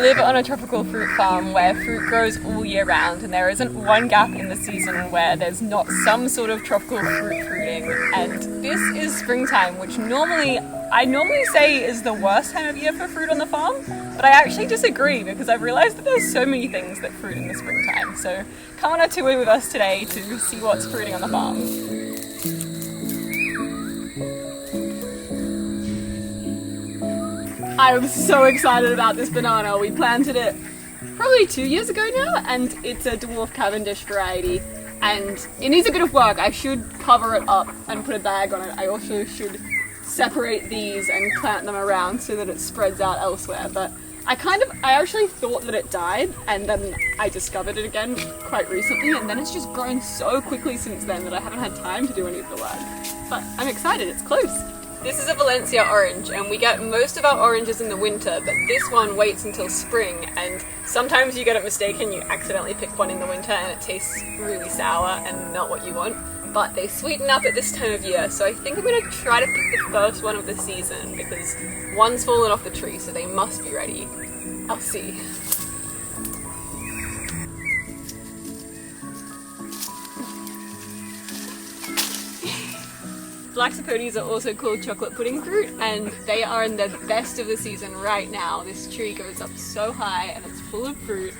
live on a tropical fruit farm where fruit grows all year round, and there isn't one gap in the season where there's not some sort of tropical fruit fruiting. And this is springtime, which I normally say is the worst time of year for fruit on the farm, but I actually disagree because I've realized that there's so many things that fruit in the springtime. So come on a tour with us today to see what's fruiting on the farm. I'm so excited about this banana. We planted it probably 2 years ago now, and it's a dwarf Cavendish variety, and it needs a bit of work. I should cover it up and put a bag on it. I also should separate these and plant them around so that it spreads out elsewhere, but I actually thought that it died, and then I discovered it again quite recently, and then it's just grown so quickly since then that I haven't had time to do any of the work. But I'm excited, it's close. This is a Valencia orange, and we get most of our oranges in the winter, but this one waits until spring, and sometimes you get it mistaken, you accidentally pick one in the winter and it tastes really sour and not what you want. But they sweeten up at this time of year, so I think I'm going to try to pick the first one of the season, because one's fallen off the tree, so they must be ready. I'll see. Black sapotes are also called chocolate pudding fruit, and they are in the best of the season right now. This tree goes up so high and it's full of fruit,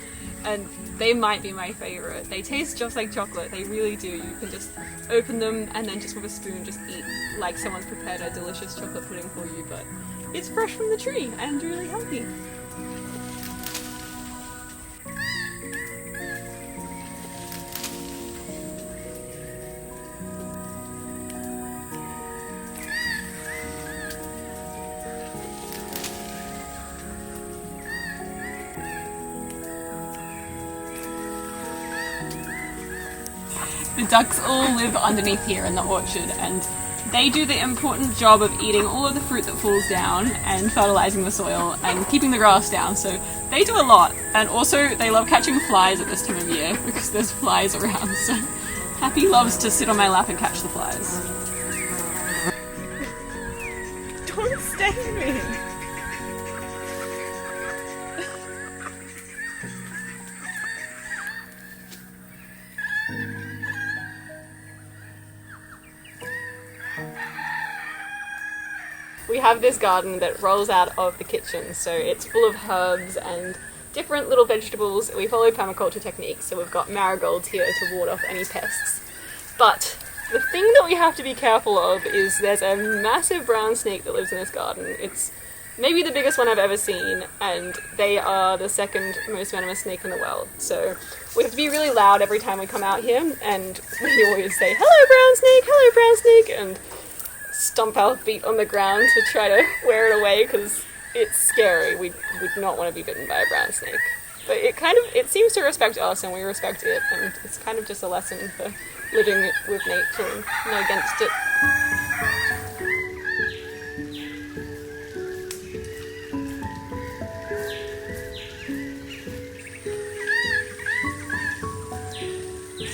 and they might be my favourite. They taste just like chocolate, they really do. You can just open them and then just with a spoon just eat like someone's prepared a delicious chocolate pudding for you, but it's fresh from the tree and really healthy. The ducks all live underneath here in the orchard, and they do the important job of eating all of the fruit that falls down and fertilizing the soil and keeping the grass down, so they do a lot. And also they love catching flies at this time of year because there's flies around, so Happy loves to sit on my lap and catch the flies. Don't sting me! We have this garden that rolls out of the kitchen, so it's full of herbs and different little vegetables. We follow permaculture techniques, so we've got marigolds here to ward off any pests. But the thing that we have to be careful of is there's a massive brown snake that lives in this garden. It's maybe the biggest one I've ever seen, and they are the second most venomous snake in the world. So we have to be really loud every time we come out here, and we always say, hello brown snake, and stomp our feet on the ground to try to wear it away because it's scary. We would not want to be bitten by a brown snake. But it seems to respect us and we respect it, and it's kind of just a lesson for living with nature and not against it.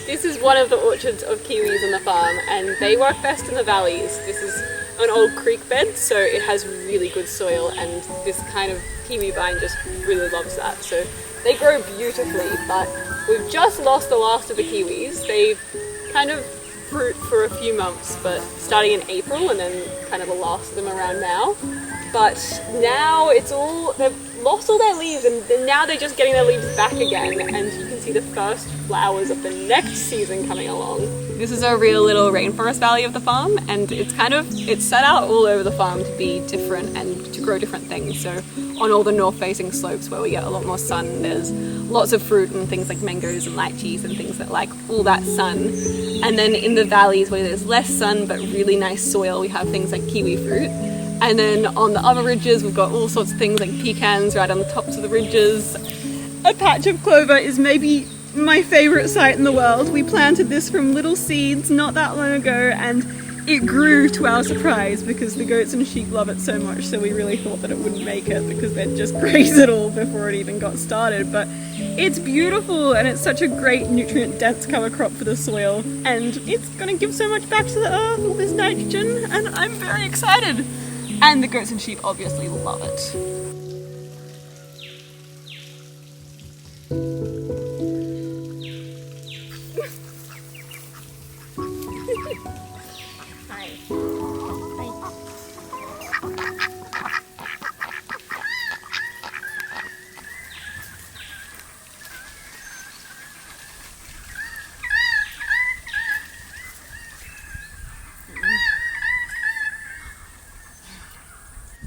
This is one of the orchards of kiwis on the farm, and they work best in the valleys. This is an old creek bed, so it has really good soil, and this kind of kiwi vine just really loves that. So they grow beautifully, but we've just lost the last of the kiwis. They've kind of fruit for a few months, but starting in April, and then kind of the last of them around now. But now they've lost all their leaves, and then now they're just getting their leaves back again, and you can see the first flowers of the next season coming along. This is a real little rainforest valley of the farm, and it's set out all over the farm to be different and to grow different things. So on all the north-facing slopes where we get a lot more sun, there's lots of fruit and things like mangoes and lychees and things that like all that sun. And then in the valleys where there's less sun but really nice soil, we have things like kiwi fruit. And then on the other ridges, we've got all sorts of things like pecans right on the tops of the ridges. A patch of clover is maybe my favourite sight in the world. We planted this from little seeds not that long ago, and it grew to our surprise because the goats and sheep love it so much, so we really thought that it wouldn't make it because they'd just graze it all before it even got started. But it's beautiful, and it's such a great nutrient-dense cover crop for the soil, and it's going to give so much back to the earth, all this nitrogen, and I'm very excited! And the goats and sheep obviously love it.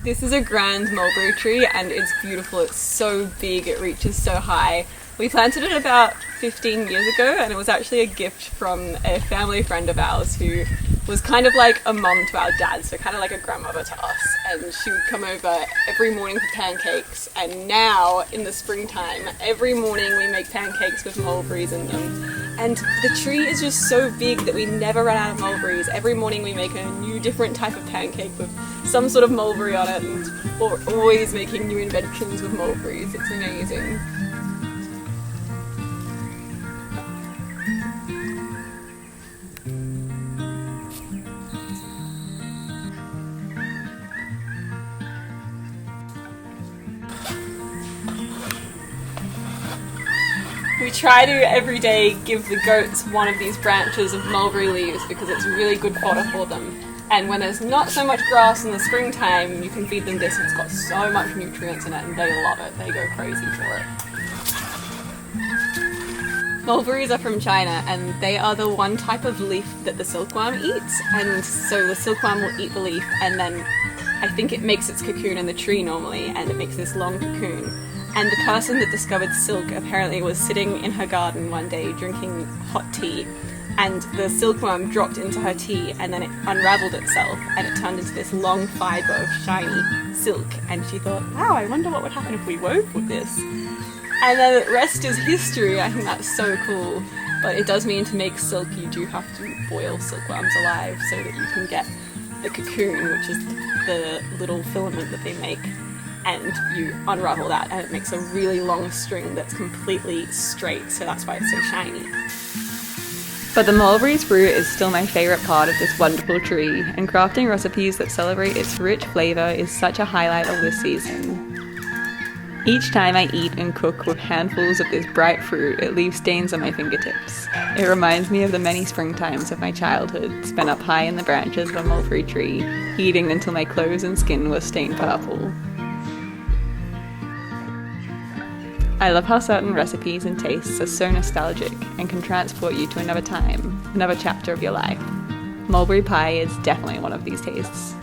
This is a grand mulberry tree and it's beautiful. It's so big, it reaches so high. We planted it about 15 years ago and it was actually a gift from a family friend of ours who was kind of like a mum to our dad, so kind of like a grandmother to us. And she would come over every morning for pancakes, and now in the springtime, every morning we make pancakes with mulberries in them. And the tree is just so big that we never run out of mulberries. Every morning we make a new different type of pancake with some sort of mulberry on it, and we're always making new inventions with mulberries. It's amazing. We try to every day give the goats one of these branches of mulberry leaves because it's really good fodder for them. And when there's not so much grass in the springtime, you can feed them this. It's got so much nutrients in it and they love it. They go crazy for it. Mulberries are from China and they are the one type of leaf that the silkworm eats. And so the silkworm will eat the leaf and then I think it makes its cocoon in the tree normally and it makes this long cocoon. And the person that discovered silk apparently was sitting in her garden one day drinking hot tea, and the silkworm dropped into her tea and then it unraveled itself and it turned into this long fibre of shiny silk, and she thought, wow, I wonder what would happen if we wove with this. And then the rest is history. I think that's so cool. But it does mean to make silk you do have to boil silkworms alive so that you can get the cocoon, which is the little filament that they make. And you unravel that and it makes a really long string that's completely straight, so that's why it's so shiny. But the mulberry's fruit is still my favourite part of this wonderful tree, and crafting recipes that celebrate its rich flavour is such a highlight of this season. Each time I eat and cook with handfuls of this bright fruit, it leaves stains on my fingertips. It reminds me of the many springtimes of my childhood, spent up high in the branches of a mulberry tree, eating until my clothes and skin were stained purple. I love how certain recipes and tastes are so nostalgic and can transport you to another time, another chapter of your life. Mulberry pie is definitely one of these tastes.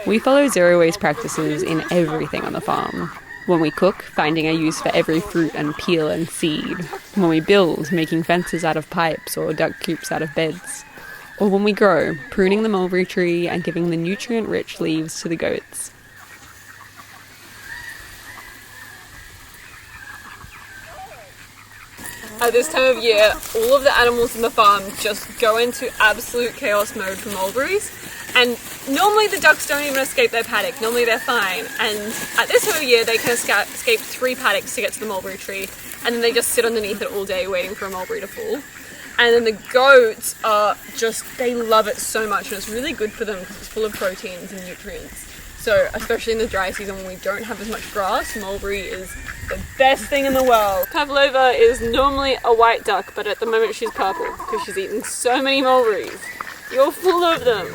We follow zero waste practices in everything on the farm. When we cook, finding a use for every fruit and peel and seed. When we build, making fences out of pipes or duck coops out of beds. Or when we grow, pruning the mulberry tree and giving the nutrient-rich leaves to the goats. At this time of year, all of the animals in the farm just go into absolute chaos mode for mulberries. And normally the ducks don't even escape their paddock, normally they're fine. And at this time of year, they can escape 3 paddocks to get to the mulberry tree, and then they just sit underneath it all day waiting for a mulberry to fall. And then the goats are just, they love it so much, and it's really good for them because it's full of proteins and nutrients. So especially in the dry season when we don't have as much grass, mulberry is the best thing in the world. Pavlova is normally a white duck, but at the moment she's purple because she's eaten so many mulberries. You're full of them.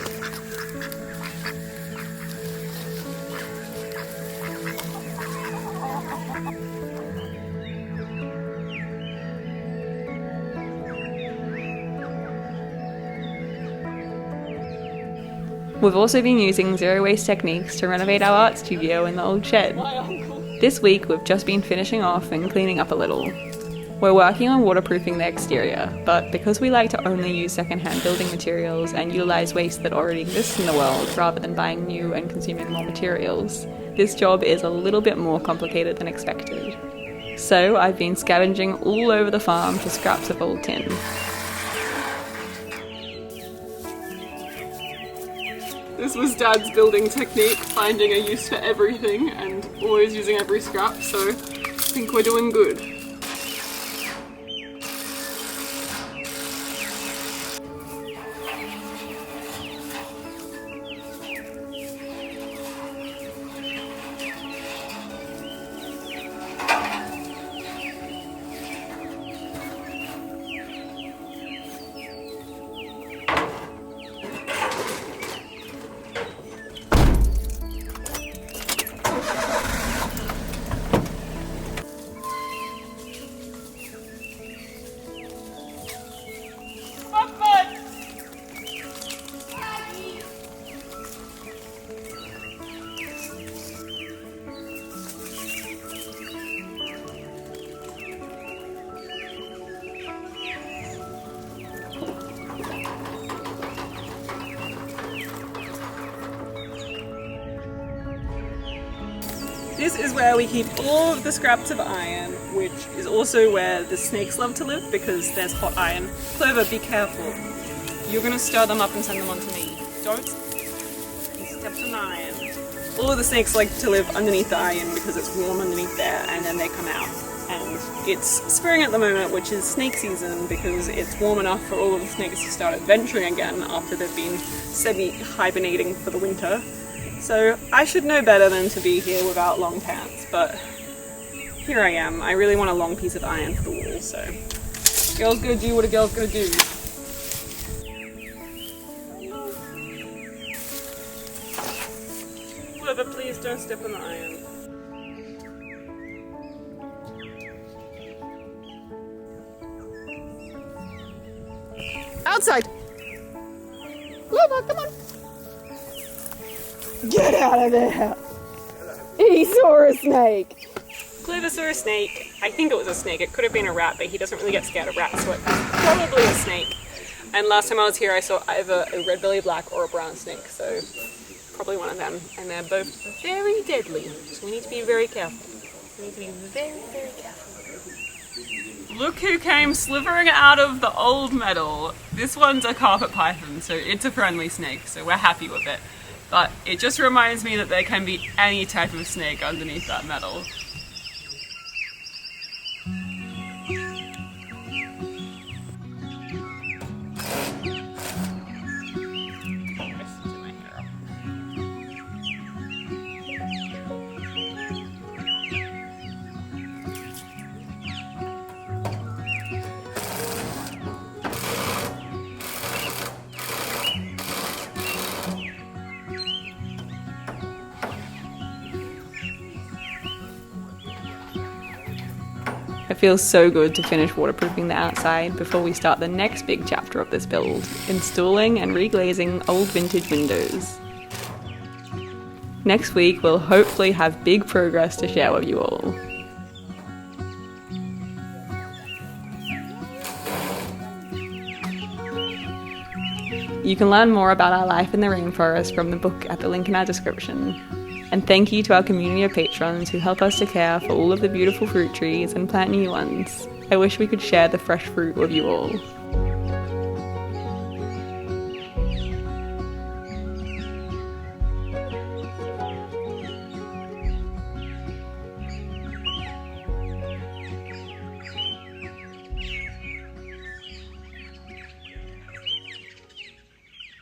We've also been using zero-waste techniques to renovate our art studio in the old shed. This week we've just been finishing off and cleaning up a little. We're working on waterproofing the exterior, but because we like to only use secondhand building materials and utilise waste that already exists in the world rather than buying new and consuming more materials, this job is a little bit more complicated than expected. So I've been scavenging all over the farm for scraps of old tin. This was Dad's building technique, finding a use for everything and always using every scrap, so I think we're doing good. This is where we keep all of the scraps of iron, which is also where the snakes love to live because there's hot iron. Clover, be careful. You're going to stir them up and send them on to me. Don't step on the iron. All of the snakes like to live underneath the iron because it's warm underneath there and then they come out. And it's spring at the moment, which is snake season because it's warm enough for all of the snakes to start adventuring again after they've been semi-hibernating for the winter. So I should know better than to be here without long pants, but here I am. I really want a long piece of iron for the wall, so girl's gonna do what a girl's gonna do. Clover, please don't step on the iron. Outside! Clover, come on! Get out of there! He saw a snake! Clover saw a snake. I think it was a snake. It could have been a rat, but he doesn't really get scared of rats, so it's probably a snake. And last time I was here I saw either a red-bellied black or a brown snake, so probably one of them. And they're both very deadly, so we need to be very careful. We need to be very, very careful. Look who came slithering out of the old metal. This one's a carpet python, so it's a friendly snake, so we're happy with it. But it just reminds me that there can be any type of snake underneath that metal. It feels so good to finish waterproofing the outside before we start the next big chapter of this build, installing and reglazing old vintage windows. Next week we'll hopefully have big progress to share with you all. You can learn more about our life in the rainforest from the book at the link in our description. And thank you to our community of patrons who help us to care for all of the beautiful fruit trees and plant new ones. I wish we could share the fresh fruit with you all.